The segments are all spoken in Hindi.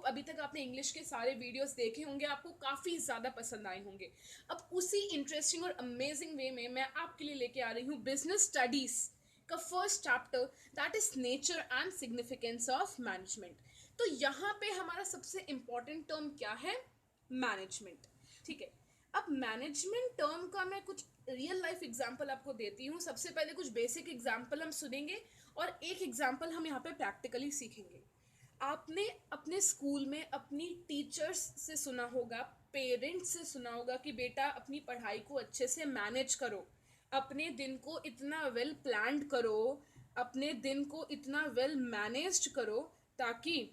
होप अभी तक आपने इंग्लिश के सारे वीडियोस देखे होंगे, आपको काफ़ी ज़्यादा पसंद आए होंगे। अब उसी इंटरेस्टिंग और अमेजिंग वे में मैं आपके लिए लेके आ रही हूँ बिजनेस स्टडीज़ का first chapter, that is nature and significance of management. तो यहाँ पे हमारा सबसे इम्पॉर्टेंट टर्म क्या है? मैनेजमेंट। ठीक है, अब मैनेजमेंट टर्म का मैं कुछ रियल लाइफ एग्जांपल आपको देती हूँ। सबसे पहले कुछ बेसिक एग्जांपल हम सुनेंगे और एक एग्जांपल हम यहाँ पे प्रैक्टिकली सीखेंगे। आपने अपने स्कूल में अपनी टीचर्स से सुना होगा, पेरेंट्स से सुना होगा कि बेटा अपनी पढ़ाई को अच्छे से मैनेज करो, अपने दिन को इतना वेल प्लान्ड करो, अपने दिन को इतना वेल मैनेज्ड करो ताकि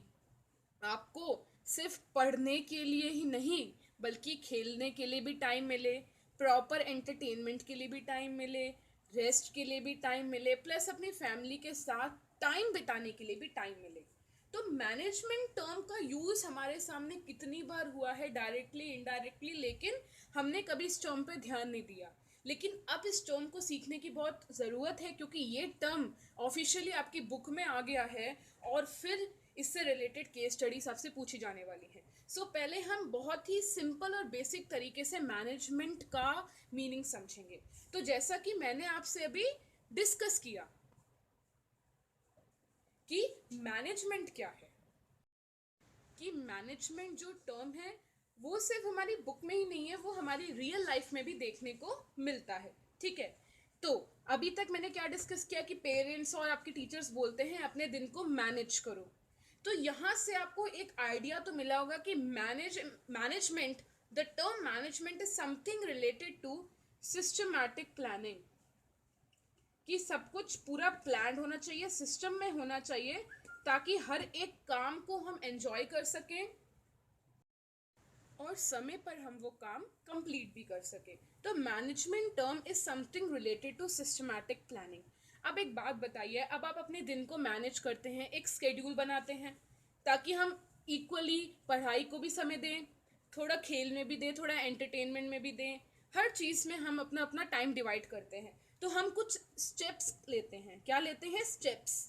आपको सिर्फ पढ़ने के लिए ही नहीं बल्कि खेलने के लिए भी टाइम मिले, प्रॉपर एंटरटेनमेंट के लिए भी टाइम मिले, रेस्ट के लिए भी टाइम मिले, प्लस अपनी फैमिली के साथ टाइम बिताने के लिए भी टाइम मिले। तो मैनेजमेंट टर्म का यूज़ हमारे सामने कितनी बार हुआ है, डायरेक्टली इनडायरेक्टली, लेकिन हमने कभी इस टर्म पे ध्यान नहीं दिया। लेकिन अब इस टर्म को सीखने की बहुत ज़रूरत है क्योंकि ये टर्म ऑफिशियली आपकी बुक में आ गया है और फिर इससे रिलेटेड केस स्टडीज आपसे पूछी जाने वाली है। सो पहले हम बहुत ही सिंपल और बेसिक तरीके से मैनेजमेंट का मीनिंग समझेंगे। तो जैसा कि मैंने आपसे अभी डिस्कस किया कि मैनेजमेंट क्या है, कि मैनेजमेंट जो टर्म है वो सिर्फ हमारी बुक में ही नहीं है, वो हमारी रियल लाइफ में भी देखने को मिलता है। ठीक है, तो अभी तक मैंने क्या डिस्कस किया कि पेरेंट्स और आपके टीचर्स बोलते हैं अपने दिन को मैनेज करो। तो यहाँ से आपको एक आइडिया तो मिला होगा कि management, the term management is something related to systematic planning, कि सब कुछ पूरा प्लान होना चाहिए, सिस्टम में होना चाहिए ताकि हर एक काम को हम एंजॉय कर सकें और समय पर हम वो काम कंप्लीट भी कर सकें। तो management term is something related to systematic planning. अब एक बात बताइए, अब आप अपने दिन को मैनेज करते हैं, एक स्केड्यूल बनाते हैं ताकि हम इक्वली पढ़ाई को भी समय दें, थोड़ा खेल में भी दें, थोड़ा एंटरटेनमेंट में भी दें, हर चीज़ में हम अपना अपना टाइम डिवाइड करते हैं। तो हम कुछ स्टेप्स लेते हैं। क्या लेते हैं? Steps.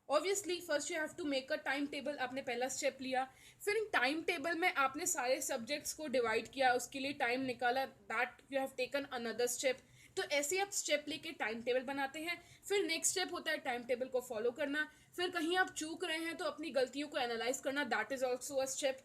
Obviously first you have to make a time table, आपने पहला स्टेप लिया। फिर इन टाइम टेबल में आपने सारे सब्जेक्ट्स को डिवाइड किया, उसके लिए टाइम निकाला, that you have taken another step. तो ऐसे आप स्टेप लेके टाइम टेबल बनाते हैं। फिर नेक्स्ट स्टेप होता है टाइम टेबल को फॉलो करना। फिर कहीं आप चूक रहे हैं तो अपनी गलतियों को एनालाइज करना, that is also a step.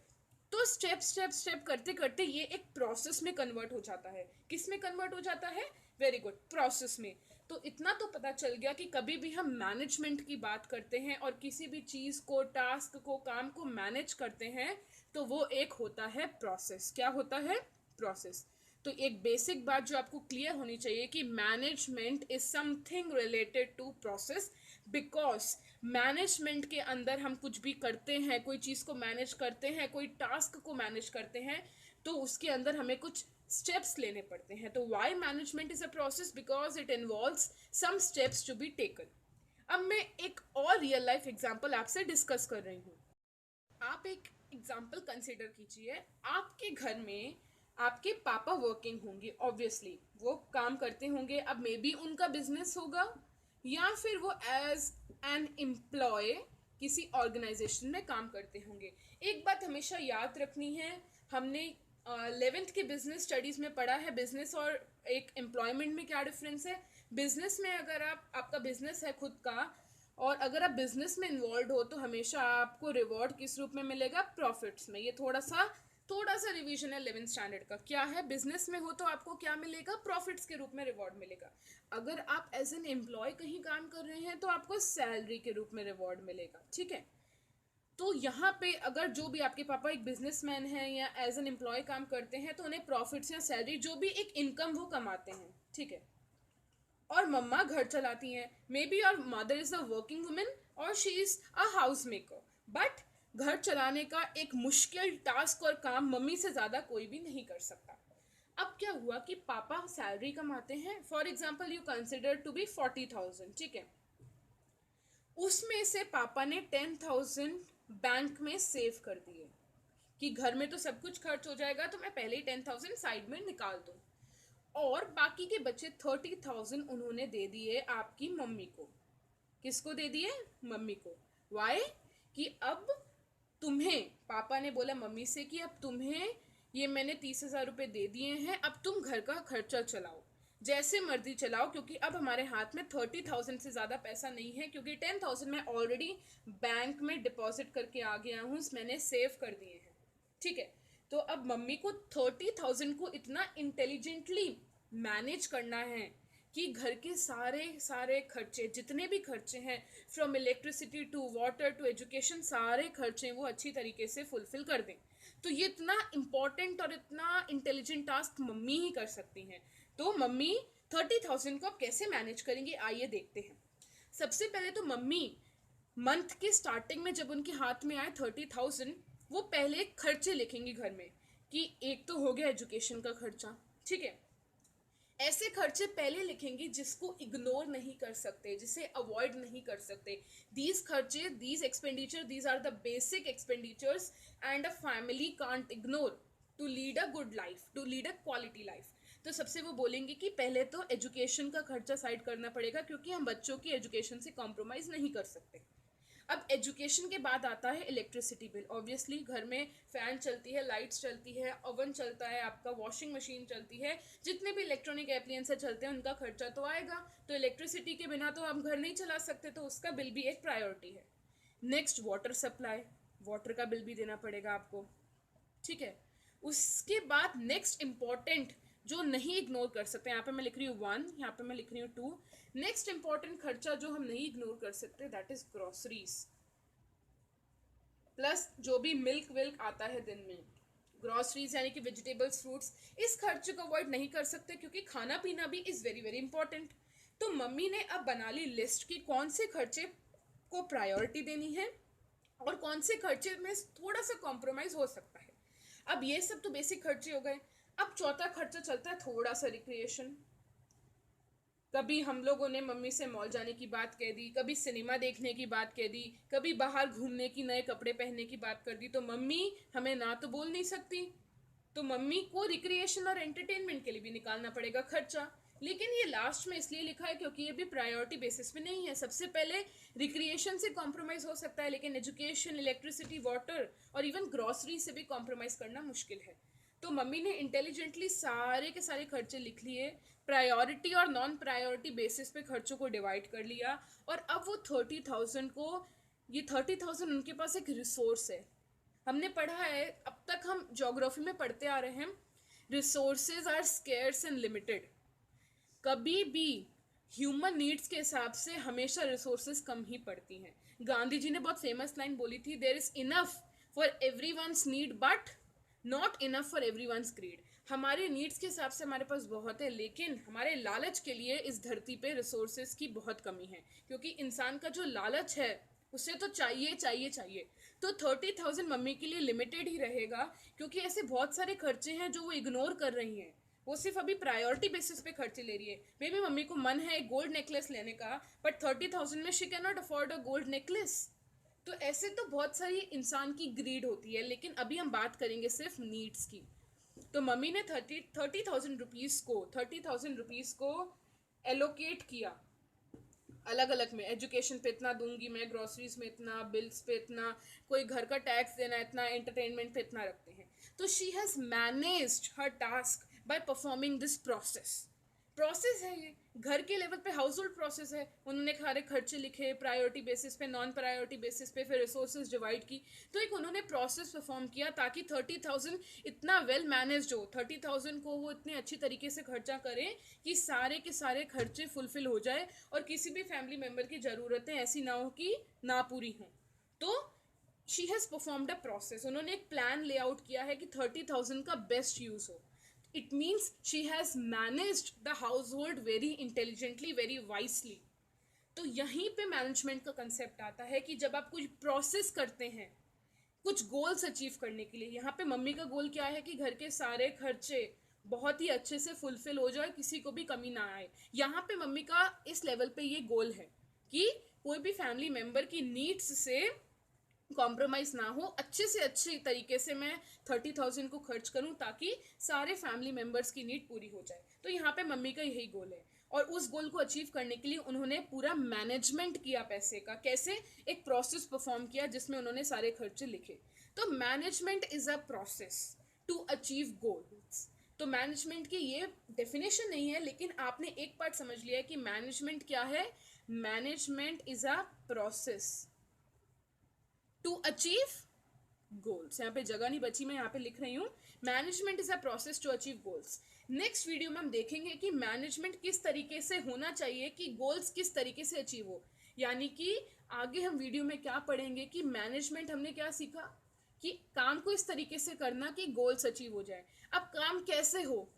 तो स्टेप स्टेप स्टेप करते करते ये एक प्रोसेस में कन्वर्ट हो जाता है। किस में कन्वर्ट हो जाता है? वेरी गुड, प्रोसेस में। तो इतना तो पता चल गया कि कभी भी हम मैनेजमेंट की बात करते हैं और किसी भी चीज़ को, टास्क को, काम को मैनेज करते हैं तो वो एक होता है प्रोसेस। क्या होता है? प्रोसेस। तो एक बेसिक बात जो आपको क्लियर होनी चाहिए कि management is something related to process, because management के अंदर हम कुछ भी करते हैं, कोई चीज़ को मैनेज करते हैं, कोई टास्क को मैनेज करते हैं, तो उसके अंदर हमें कुछ स्टेप्स लेने पड़ते हैं। तो why management is a process? Because it involves some steps to be taken. अब मैं एक और रियल लाइफ एग्जांपल आपसे डिस्कस कर रही हूँ। आप एक एग्जांपल कंसिडर कीजिए, आपके घर में आपके पापा वर्किंग होंगे, ऑब्वियसली वो काम करते होंगे। अब मे बी उनका बिजनेस होगा या फिर वो एज एन एम्प्लॉय किसी ऑर्गेनाइजेशन में काम करते होंगे। एक बात हमेशा याद रखनी है, हमने 11th के बिजनेस स्टडीज़ में पढ़ा है बिजनेस और एक एम्प्लॉयमेंट में क्या डिफरेंस है। बिजनेस में अगर आपका बिजनेस है खुद का और अगर आप बिजनेस में इन्वॉल्व हो तो हमेशा आपको रिवॉर्ड किस रूप में मिलेगा? प्रॉफिट्स में। ये थोड़ा सा रिवीजन है 11th स्टैंडर्ड का। क्या है? बिजनेस में हो तो आपको क्या मिलेगा? प्रॉफिट्स के रूप में रिवॉर्ड मिलेगा। अगर आप एज एन एम्प्लॉय कहीं काम कर रहे हैं तो आपको सैलरी के रूप में रिवॉर्ड मिलेगा। ठीक है, तो यहाँ पे अगर जो भी आपके पापा एक बिजनेसमैन है या एज एन एम्प्लॉय काम करते हैं तो उन्हें प्रॉफिट्स या सैलरी, जो भी एक इनकम वो कमाते हैं। ठीक है, और मम्मा घर चलाती हैं। Maybe your mother is a working women और she is a house maker, but घर चलाने का एक मुश्किल टास्क और काम मम्मी से ज़्यादा कोई भी नहीं कर सकता। अब क्या हुआ कि पापा सैलरी कमाते हैं, for example you consider to be 40,000। ठीक है, उसमें से पापा ने 10,000 बैंक में सेव कर दिए कि घर में तो सब कुछ खर्च हो जाएगा तो मैं पहले ही 10,000 साइड में निकाल दूँ। और बाकी के बचे 30,000 उन्होंने दे दिए आपकी मम्मी को। किसको दे दिए? मम्मी को। वाई? कि अब तुम्हें पापा ने बोला मम्मी से कि अब तुम्हें ये मैंने 30,000 रुपये दे दिए हैं, अब तुम घर का खर्चा चलाओ, जैसे मर्जी चलाओ, क्योंकि अब हमारे हाथ में 30,000 से ज़्यादा पैसा नहीं है, क्योंकि 10,000 मैं ऑलरेडी बैंक में डिपॉजिट करके आ गया हूँ, मैंने सेव कर दिए हैं। ठीक है, तो अब मम्मी को 30,000 को इतना इंटेलिजेंटली मैनेज करना है कि घर के सारे सारे खर्चे, जितने भी खर्चे हैं, from electricity to water to education, सारे खर्चे वो अच्छी तरीके से फुलफिल कर दें। तो ये इतना इम्पॉर्टेंट और इतना इंटेलिजेंट टास्क मम्मी ही कर सकती हैं। तो मम्मी 30,000 को अब कैसे मैनेज करेंगी, आइए देखते हैं। सबसे पहले तो मम्मी मंथ के स्टार्टिंग में जब उनके हाथ में आए 30,000, वो पहले खर्चे लिखेंगी घर में कि एक तो हो गया एजुकेशन का खर्चा। ठीक है, ऐसे खर्चे पहले लिखेंगी जिसको इग्नोर नहीं कर सकते, जिसे अवॉइड नहीं कर सकते। दीज खर्चे, these expenditure, these are the basic expenditures and a family can't ignore to lead a good life, to lead a quality life. तो सबसे वो बोलेंगे कि पहले तो एजुकेशन का खर्चा साइड करना पड़ेगा, क्योंकि हम बच्चों की एजुकेशन से कॉम्प्रोमाइज़ नहीं कर सकते। अब एजुकेशन के बाद आता है इलेक्ट्रिसिटी बिल। ऑब्वियसली घर में फ़ैन चलती है, लाइट्स चलती है, ओवन चलता है, आपका वॉशिंग मशीन चलती है, जितने भी इलेक्ट्रॉनिक एप्लियंसेस चलते हैं उनका खर्चा तो आएगा। तो इलेक्ट्रिसिटी के बिना तो हम घर नहीं चला सकते, तो उसका बिल भी एक प्रायोरिटी है। नेक्स्ट वाटर सप्लाई, वाटर का बिल भी देना पड़ेगा आपको। ठीक है, उसके बाद नेक्स्ट इम्पॉर्टेंट जो नहीं इग्नोर कर सकते, यहाँ पे मैं लिख रही हूँ 1, यहाँ पे मैं लिख रही हूँ 2। नेक्स्ट इम्पॉर्टेंट खर्चा जो हम नहीं इग्नोर कर सकते, दैट इज ग्रोसरीज, प्लस जो भी मिल्क विल्क आता है दिन में, ग्रोसरीज यानी कि वेजिटेबल्स, फ्रूट्स, इस खर्चे को अवॉइड नहीं कर सकते, क्योंकि खाना पीना भी इज़ वेरी वेरी इंपॉर्टेंट। तो मम्मी ने अब बना ली लिस्ट कि कौन से खर्चे को प्रायोरिटी देनी है और कौन से खर्चे में थोड़ा सा कॉम्प्रोमाइज़ हो सकता है। अब ये सब तो बेसिक खर्चे हो गए। अब चौथा खर्चा चलता है थोड़ा सा रिक्रिएशन। कभी हम लोगों ने मम्मी से मॉल जाने की बात कह दी, कभी सिनेमा देखने की बात कह दी, कभी बाहर घूमने की, नए कपड़े पहनने की बात कर दी, तो मम्मी हमें ना तो बोल नहीं सकती, तो मम्मी को रिक्रिएशन और एंटरटेनमेंट के लिए भी निकालना पड़ेगा खर्चा। लेकिन ये लास्ट में इसलिए लिखा है क्योंकि ये भी प्रायोरिटी बेसिस पे नहीं है। सबसे पहले रिक्रिएशन से कॉम्प्रोमाइज़ हो सकता है, लेकिन एजुकेशन, इलेक्ट्रिसिटी, वाटर और इवन ग्रॉसरी से भी कॉम्प्रोमाइज़ करना मुश्किल है। तो मम्मी ने इंटेलिजेंटली सारे के सारे खर्चे लिख लिए, प्रायोरिटी और नॉन प्रायोरिटी बेसिस पे खर्चों को डिवाइड कर लिया, और अब वो 30,000 को, ये 30,000 उनके पास एक रिसोर्स है। हमने पढ़ा है, अब तक हम ज्योग्राफी में पढ़ते आ रहे हैं, resources are scarce and limited. कभी भी ह्यूमन नीड्स के हिसाब से हमेशा रिसोर्सेज कम ही पड़ती हैं। गांधी जी ने बहुत फेमस लाइन बोली थी, there is enough for everyone's need but not enough for everyone's greed. हमारे नीड्स के हिसाब से हमारे पास बहुत है, लेकिन हमारे लालच के लिए इस धरती पे रिसोर्सेज की बहुत कमी है, क्योंकि इंसान का जो लालच है उसे तो चाहिए चाहिए चाहिए। तो 30,000 मम्मी के लिए लिमिटेड ही रहेगा, क्योंकि ऐसे बहुत सारे खर्चे हैं जो वो इग्नोर कर रही हैं। वो सिर्फ अभी प्रायोरिटी बेसिस पे खर्चे ले रही है। मे बी मम्मी को मन है एक गोल्ड नेकलेस लेने का, बट 30,000 में she can not afford a gold necklace. तो ऐसे तो बहुत सारी इंसान की ग्रीड होती है, लेकिन अभी हम बात करेंगे सिर्फ नीड्स की। तो मम्मी ने 30,000 रुपीज़ को एलोकेट किया अलग अलग में। एजुकेशन पे इतना दूंगी मैं, ग्रोसरीज में इतना, बिल्स पे इतना, कोई घर का टैक्स देना इतना, एंटरटेनमेंट पे इतना रखते हैं। तो she has managed her task by performing this process है ये, घर के लेवल पे हाउस होल्ड प्रोसेस है। उन्होंने सारे खर्चे लिखे, प्रायोरिटी बेसिस पे, नॉन प्रायोरिटी बेसिस पे, फिर रिसोर्सेज डिवाइड की। तो एक उन्होंने प्रोसेस परफॉर्म किया ताकि 30,000 इतना वेल मैनेज्ड हो, 30,000 को वो इतने अच्छी तरीके से खर्चा करें कि सारे के सारे खर्चे फुलफिल हो जाए और किसी भी फैमिली मेम्बर की ज़रूरतें ऐसी ना हो कि ना पूरी हों। तो she has performed a process. उन्होंने एक प्लान लेआउट किया है कि 30,000 का बेस्ट यूज़ हो। It means she has managed the household very intelligently, very wisely. तो यहीं पे मैनेजमेंट का कंसेप्ट आता है कि जब आप कुछ प्रोसेस करते हैं कुछ गोल्स अचीव करने के लिए। यहाँ पे मम्मी का गोल क्या है कि घर के सारे खर्चे बहुत ही अच्छे से फुलफिल हो जाए, किसी को भी कमी ना आए। यहाँ पे मम्मी का इस लेवल पे ये गोल है कि कोई भी फैमिली मेम्बर की नीड्स से कॉम्प्रोमाइज़ ना हो, अच्छे से अच्छे तरीके से मैं 30,000 को खर्च करूं ताकि सारे फैमिली मेम्बर्स की नीड पूरी हो जाए। तो यहाँ पे मम्मी का यही गोल है। और उस गोल को अचीव करने के लिए उन्होंने पूरा मैनेजमेंट किया पैसे का, कैसे, एक प्रोसेस परफॉर्म किया जिसमें उन्होंने सारे खर्चे लिखे। तो management is a process to achieve goals. तो मैनेजमेंट की ये डेफिनेशन नहीं है, लेकिन आपने एक पार्ट समझ लिया है कि मैनेजमेंट क्या है। Management is a process to achieve goals. यहाँ पे जगह नहीं बची, मैं यहाँ पे लिख रही हूँ, management is a process to achieve goals. Next video में हम देखेंगे कि मैनेजमेंट किस तरीके से होना चाहिए कि गोल्स किस तरीके से अचीव हो। यानी कि आगे हम वीडियो में क्या पढ़ेंगे कि मैनेजमेंट हमने क्या सीखा कि काम को इस तरीके से करना कि गोल्स अचीव हो जाए। अब काम कैसे हो,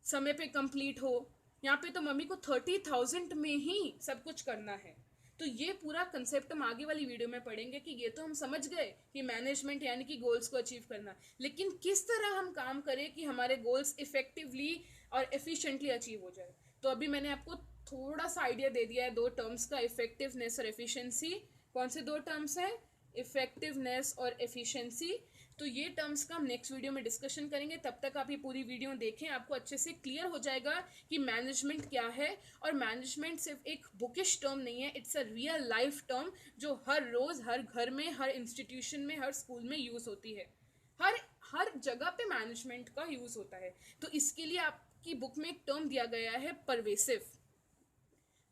समय पे कंप्लीट हो। यहाँ पे तो मम्मी को 30,000 में ही सब कुछ करना है। तो ये पूरा कंसेप्ट हम आगे वाली वीडियो में पढ़ेंगे कि ये तो हम समझ गए कि मैनेजमेंट यानी कि गोल्स को अचीव करना, लेकिन किस तरह हम काम करें कि हमारे गोल्स इफेक्टिवली और एफिशिएंटली अचीव हो जाए। तो अभी मैंने आपको थोड़ा सा आइडिया दे दिया है दो टर्म्स का, इफेक्टिवनेस और एफिशिएंसी। कौन से दो टर्म्स हैं, इफेक्टिवनेस और एफिशिएंसी। तो ये टर्म्स का हम नेक्स्ट वीडियो में डिस्कशन करेंगे। तब तक आप ये पूरी वीडियो देखें, आपको अच्छे से क्लियर हो जाएगा कि मैनेजमेंट क्या है। और मैनेजमेंट सिर्फ एक बुकिश टर्म नहीं है, it's a real life term जो हर रोज हर घर में, हर इंस्टीट्यूशन में, हर स्कूल में यूज होती है। हर जगह पे मैनेजमेंट का यूज होता है। तो इसके लिए आपकी बुक में एक टर्म दिया गया है, परवेसिव।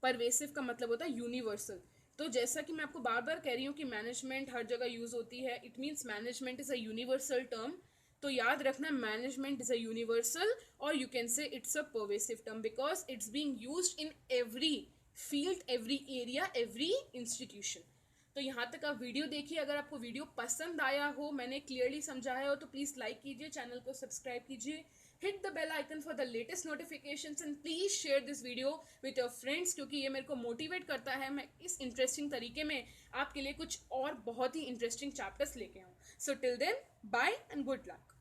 परवेसिव का मतलब होता है यूनिवर्सल। तो जैसा कि मैं आपको बार बार कह रही हूँ कि मैनेजमेंट हर जगह यूज होती है, it means management is a universal term. तो याद रखना, मैनेजमेंट इज अ यूनिवर्सल, और you can say it's a pervasive term because it's being used in every field, every area, every institution. तो यहाँ तक आप वीडियो देखिए। अगर आपको वीडियो पसंद आया हो, मैंने क्लियरली समझाया हो, तो प्लीज़ लाइक कीजिए, चैनल को सब्सक्राइब कीजिए, hit the bell icon for the latest notifications and please share this video with your friends, क्योंकि ये मेरे को मोटिवेट करता है मैं इस इंटरेस्टिंग तरीके में आपके लिए कुछ और बहुत ही इंटरेस्टिंग चैप्टर्स लेके आऊँ। So till then, bye and good luck.